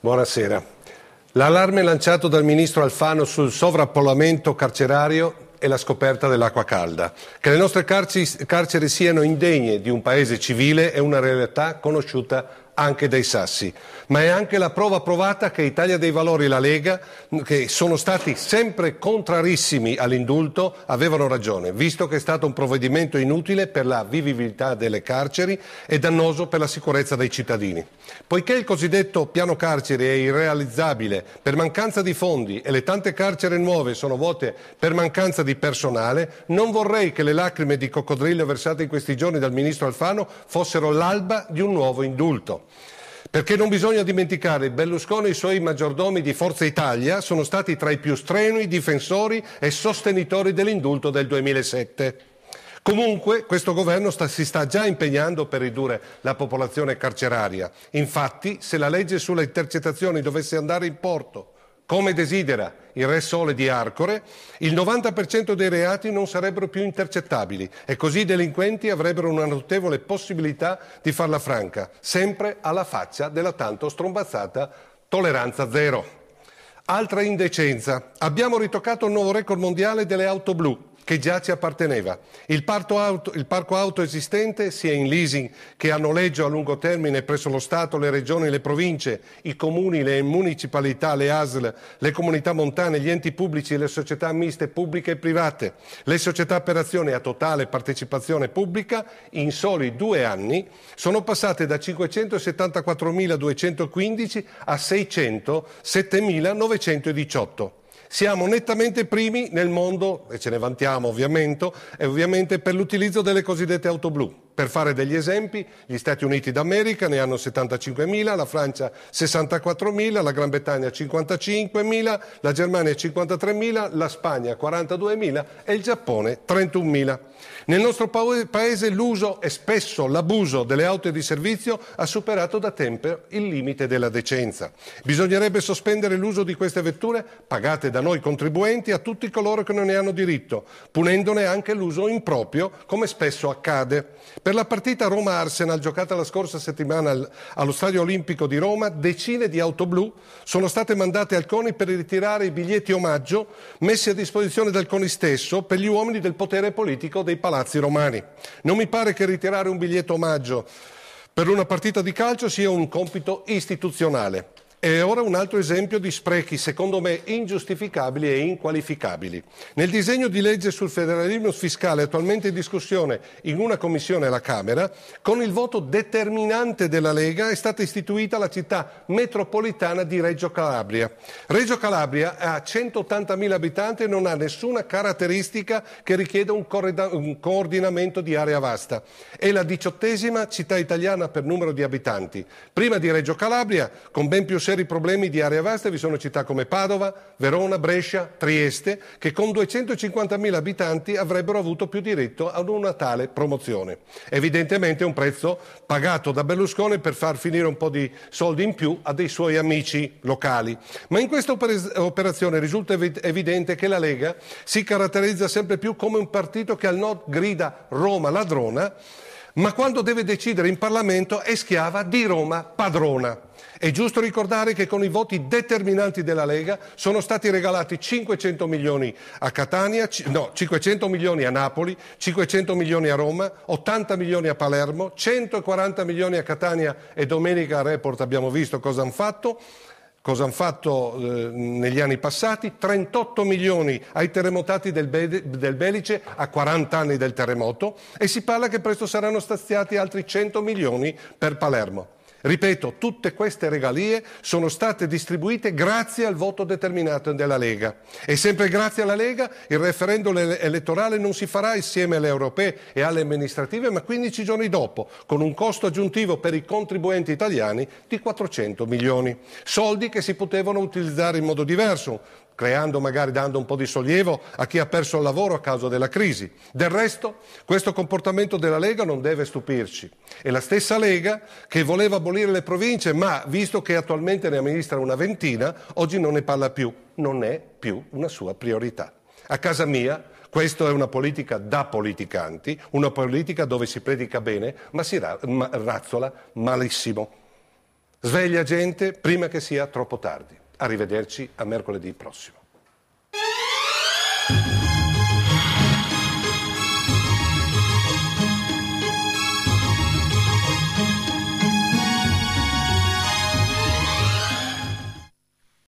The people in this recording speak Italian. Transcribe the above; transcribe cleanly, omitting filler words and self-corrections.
Buonasera. L'allarme lanciato dal ministro Alfano sul sovraffollamento carcerario e la scoperta dell'acqua calda. Che le nostre carceri siano indegne di un paese civile è una realtà conosciuta anche dai sassi, ma è anche la prova provata che Italia dei Valori e la Lega, che sono stati sempre contrarissimi all'indulto, avevano ragione, visto che è stato un provvedimento inutile per la vivibilità delle carceri e dannoso per la sicurezza dei cittadini. Poiché il cosiddetto piano carceri è irrealizzabile per mancanza di fondi e le tante carceri nuove sono vuote per mancanza di personale, non vorrei che le lacrime di coccodrillo versate in questi giorni dal ministro Alfano fossero l'alba di un nuovo indulto. Perché non bisogna dimenticare, Berlusconi e i suoi maggiordomi di Forza Italia sono stati tra i più strenui difensori e sostenitori dell'indulto del 2007. Comunque questo governo si sta già impegnando per ridurre la popolazione carceraria. Infatti, se la legge sulle intercettazioni dovesse andare in porto, come desidera il Re Sole di Arcore, il 90% dei reati non sarebbero più intercettabili e così i delinquenti avrebbero una notevole possibilità di farla franca, sempre alla faccia della tanto strombazzata tolleranza zero. Altra indecenza. Abbiamo ritoccato il nuovo record mondiale delle auto blu, che già ci apparteneva. Il parco auto esistente, sia in leasing che a noleggio a lungo termine presso lo Stato, le regioni, le province, i comuni, le municipalità, le ASL, le comunità montane, gli enti pubblici, le società miste pubbliche e private, le società per azioni a totale partecipazione pubblica, in soli 2 anni sono passate da 574.215 a 607.918. Siamo nettamente primi nel mondo, e ce ne vantiamo ovviamente per l'utilizzo delle cosiddette auto blu. Per fare degli esempi, gli Stati Uniti d'America ne hanno 75.000, la Francia 64.000, la Gran Bretagna 55.000, la Germania 53.000, la Spagna 42.000 e il Giappone 31.000. Nel nostro paese l'uso e spesso l'abuso delle auto di servizio ha superato da tempo il limite della decenza. Bisognerebbe sospendere l'uso di queste vetture, pagate da noi contribuenti, a tutti coloro che non ne hanno diritto, punendone anche l'uso improprio, come spesso accade. Per la partita Roma-Arsenal giocata la scorsa settimana allo Stadio Olimpico di Roma, decine di auto blu sono state mandate al CONI per ritirare i biglietti omaggio messi a disposizione dal CONI stesso per gli uomini del potere politico dei palazzi romani. Non mi pare che ritirare un biglietto omaggio per una partita di calcio sia un compito istituzionale. E ora un altro esempio di sprechi, secondo me, ingiustificabili e inqualificabili. Nel disegno di legge sul federalismo fiscale attualmente in discussione in una commissione alla Camera, con il voto determinante della Lega è stata istituita la città metropolitana di Reggio Calabria. Reggio Calabria ha 180.000 abitanti e non ha nessuna caratteristica che richieda un coordinamento di area vasta. È la 18ª città italiana per numero di abitanti. Prima di Reggio Calabria, con ben più seri problemi di area vasta, vi sono città come Padova, Verona, Brescia, Trieste, che con 250.000 abitanti avrebbero avuto più diritto ad una tale promozione. Evidentemente un prezzo pagato da Berlusconi per far finire un po' di soldi in più a dei suoi amici locali. Ma in questa operazione risulta evidente che la Lega si caratterizza sempre più come un partito che al nord grida Roma ladrona, ma quando deve decidere in Parlamento è schiava di Roma padrona. È giusto ricordare che con i voti determinanti della Lega sono stati regalati 500 milioni a Catania, 500 milioni a Napoli, 500 milioni a Roma, 80 milioni a Palermo, 140 milioni a Catania e domenica a Report abbiamo visto cosa hanno fatto negli anni passati, 38 milioni ai terremotati del Belice a 40 anni del terremoto e si parla che presto saranno stanziati altri 100 milioni per Palermo. Ripeto, tutte queste regalie sono state distribuite grazie al voto determinato della Lega. E sempre grazie alla Lega il referendum elettorale non si farà insieme alle europee e alle amministrative, ma 15 giorni dopo, con un costo aggiuntivo per i contribuenti italiani di 400 milioni. Soldi che si potevano utilizzare in modo diverso, dando un po' di sollievo a chi ha perso il lavoro a causa della crisi. Del resto, questo comportamento della Lega non deve stupirci. È la stessa Lega che voleva abolire le province, ma visto che attualmente ne amministra una ventina, oggi non ne parla più. Non è più una sua priorità. A casa mia, questa è una politica da politicanti, una politica dove si predica bene, ma si razzola malissimo. Sveglia gente prima che sia troppo tardi. Arrivederci a mercoledì prossimo.